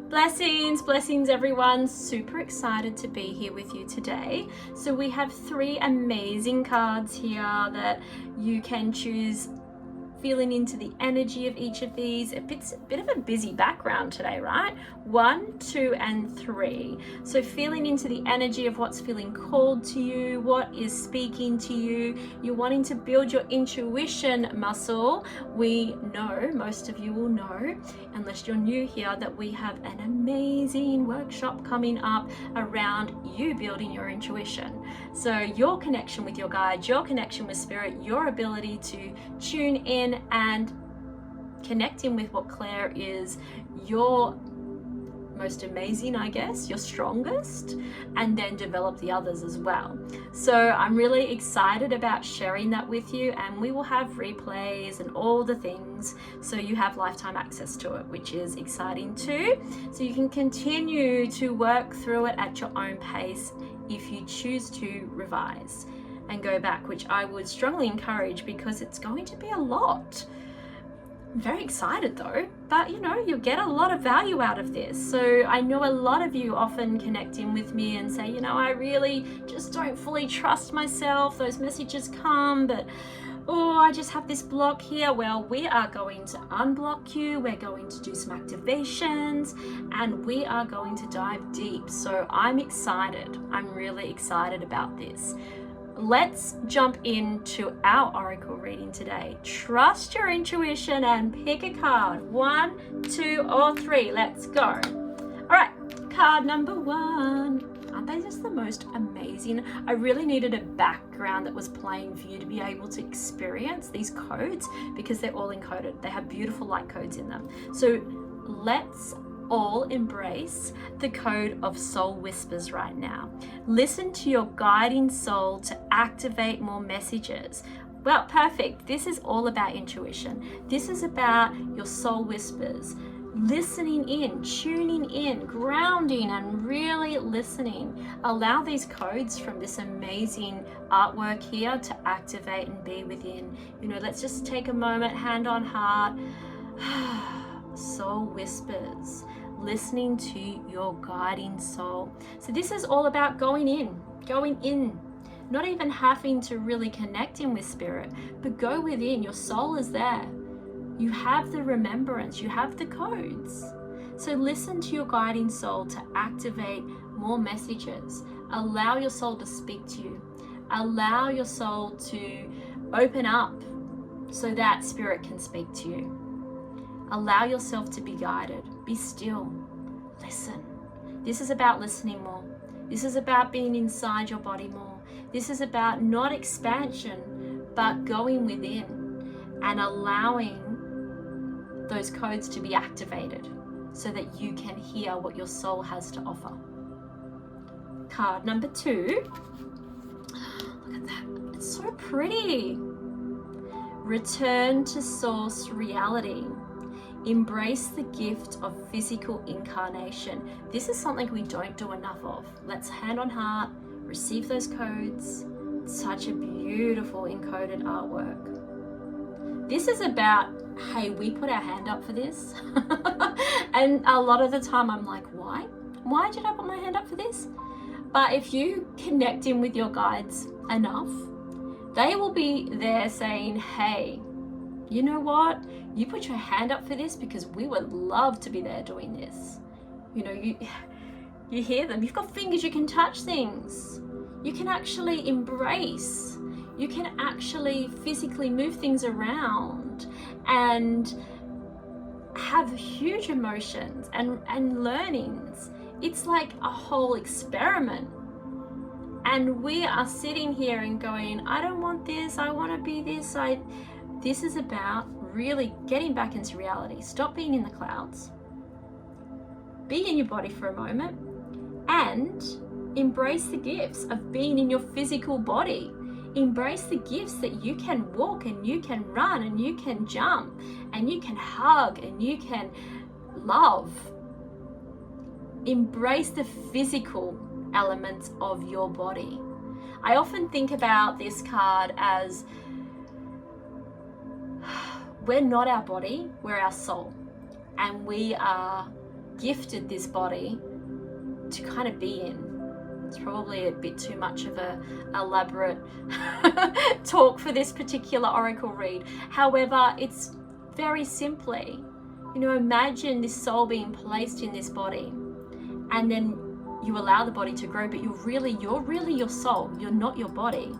Blessings everyone. Super excited to be here with you today. So we have 3 amazing cards here that you can choose, feeling into the energy of each of these. It's a bit of a busy background today, right? 1, 2, and 3. So feeling into the energy of what's feeling called to you, what is speaking to you. You're wanting to build your intuition muscle. We know, most of you will know, unless you're new here, that we have an amazing workshop coming up around you building your intuition. So your connection with your guide, your connection with spirit, your ability to tune in and connecting with what Claire is your most amazing, I guess, your strongest, and then develop the others as well. So I'm really excited about sharing that with you, and we will have replays and all the things, so you have lifetime access to it, which is exciting too. So you can continue to work through it at your own pace if you choose to revise and go back, which I would strongly encourage, because it's going to be a lot. I'm very excited though, but you'll get a lot of value out of this. So I know a lot of you often connect in with me and say, I really just don't fully trust myself. Those messages come, but I just have this block here. Well, we are going to unblock you. We're going to do some activations, and we are going to dive deep. So I'm excited. I'm really excited about this. Let's jump into our oracle reading today. Trust your intuition and pick a card. 1, 2, or 3. Let's go. All right, card number 1. Aren't they just the most amazing? I really needed a background that was playing for you to be able to experience these codes, because they're all encoded. They have beautiful light codes in them. So let's all embrace the code of soul whispers right now. Listen to your guiding soul to activate more messages. Well, perfect. This is all about intuition. This is about your soul whispers. Listening in, tuning in, grounding, and really listening. Allow these codes from this amazing artwork here to activate and be within. Let's just take a moment, hand on heart. Soul whispers, listening to your guiding soul. So this is all about going in, not even having to really connect in with spirit, but go within. Your soul is there. You have the remembrance, you have the codes. So listen to your guiding soul to activate more messages. Allow your soul to speak to you. Allow your soul to open up so that spirit can speak to you. Allow yourself to be guided. Be still. Listen. This is about listening more. This is about being inside your body more. This is about not expansion, but going within and allowing those codes to be activated so that you can hear what your soul has to offer. Card number 2. Look at that. It's so pretty. Return to source reality. Embrace the gift of physical incarnation. This is something we don't do enough of. Let's hand on heart, receive those codes. Such a beautiful encoded artwork. This is about, hey, we put our hand up for this. And a lot of the time I'm like, why? Why did I put my hand up for this? But if you connect in with your guides enough, they will be there saying, hey, you know what? You put your hand up for this because we would love to be there doing this. You hear them. You've got fingers, you can touch things. You can actually embrace. You can actually physically move things around and have huge emotions and learnings. It's like a whole experiment. And we are sitting here and going, I don't want this, I want to be this. This is about really getting back into reality. Stop being in the clouds. Be in your body for a moment and embrace the gifts of being in your physical body. Embrace the gifts that you can walk and you can run and you can jump and you can hug and you can love. Embrace the physical elements of your body. I often think about this card as we're not our body, we're our soul. And we are gifted this body to kind of be in. It's probably a bit too much of a elaborate talk for this particular oracle read. However, it's very simply, imagine this soul being placed in this body, and then you allow the body to grow, but you're really your soul. You're not your body.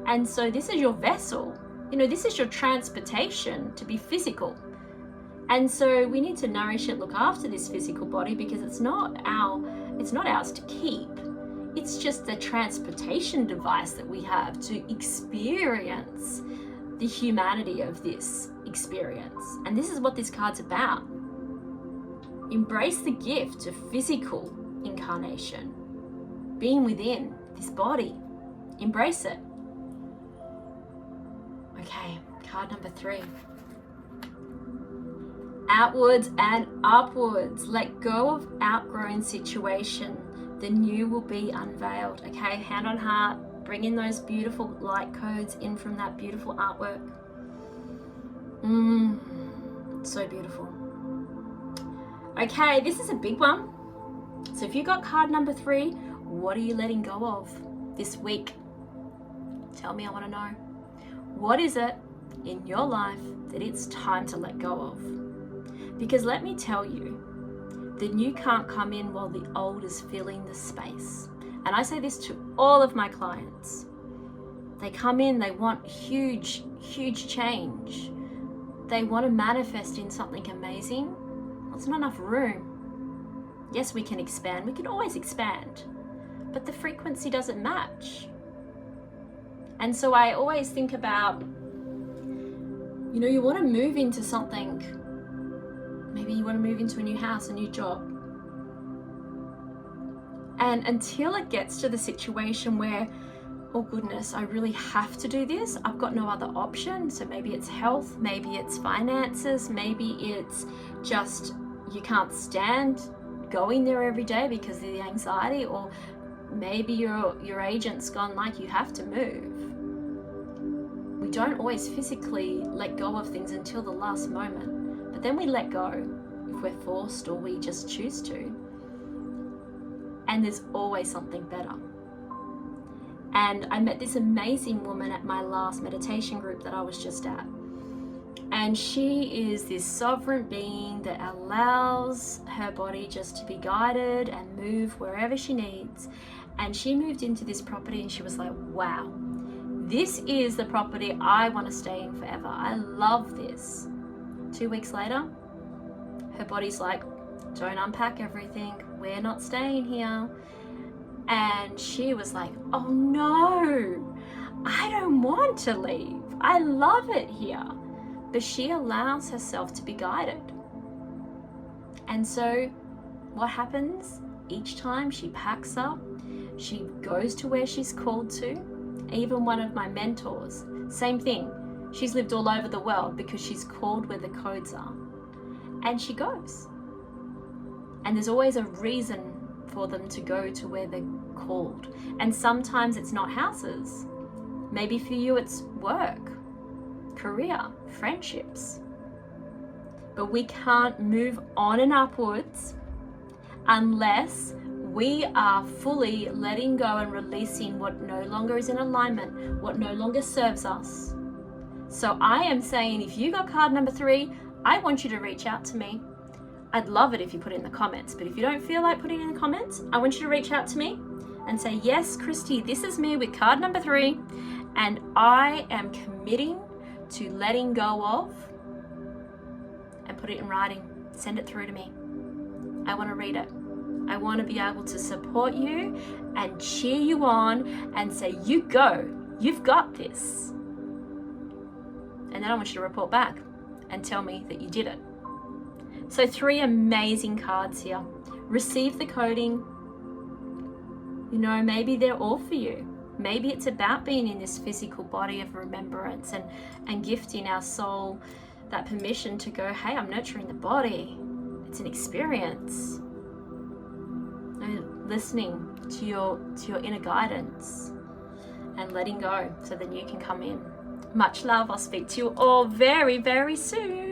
And so this is your vessel. This is your transportation to be physical. And so we need to nourish it, look after this physical body, because it's not ours to keep. It's just the transportation device that we have to experience the humanity of this experience. And this is what this card's about. Embrace the gift of physical incarnation, being within this body. Embrace it. Okay, card number 3. Outwards and upwards. Let go of outgrown situation. The new will be unveiled. Okay, hand on heart. Bring in those beautiful light codes in from that beautiful artwork. So beautiful. Okay, this is a big one. So if you got card number 3, what are you letting go of this week? Tell me, I want to know. What is it in your life that it's time to let go of? Because let me tell you, the new can't come in while the old is filling the space. And I say this to all of my clients. They come in, they want huge change. They want to manifest in something amazing. There's not enough room. Yes, we can expand. We can always expand. But the frequency doesn't match. And so I always think about, you want to move into something. Maybe you want to move into a new house, a new job. And until it gets to the situation where, oh goodness, I really have to do this, I've got no other option. So maybe it's health, maybe it's finances, maybe it's just you can't stand going there every day because of the anxiety, or maybe your agent's gone like you have to move. We don't always physically let go of things until the last moment, but then we let go if we're forced or we just choose to. And there's always something better. And I met this amazing woman at my last meditation group that I was just at. And she is this sovereign being that allows her body just to be guided and move wherever she needs. And she moved into this property and she was like, wow, this is the property I want to stay in forever. I love this. 2 weeks later, her body's like, don't unpack everything. We're not staying here. And she was like, oh no, I don't want to leave. I love it here. But she allows herself to be guided. And so what happens? Each time she packs up, she goes to where she's called to. Even one of my mentors, same thing. She's lived all over the world because she's called where the codes are. And she goes. And there's always a reason for them to go to where they're called. And sometimes it's not houses. Maybe for you it's work, career, friendships. But we can't move on and upwards unless we are fully letting go and releasing what no longer is in alignment, what no longer serves us. So I am saying, if you got card number 3, I want you to reach out to me. I'd love it if you put it in the comments, but if you don't feel like putting it in the comments, I want you to reach out to me and say, yes, Christy, this is me with card number 3, and I am committing to letting go of, and put it in writing. Send it through to me. I want to read it. I want to be able to support you and cheer you on and say, you go, you've got this. And then I want you to report back and tell me that you did it. So 3 amazing cards here. Receive the coding. Maybe they're all for you. Maybe it's about being in this physical body of remembrance and gifting our soul that permission to go, hey, I'm nurturing the body. It's an experience. Listening to your inner guidance and letting go so then you can come in. Much love. I'll speak to you all very, very soon.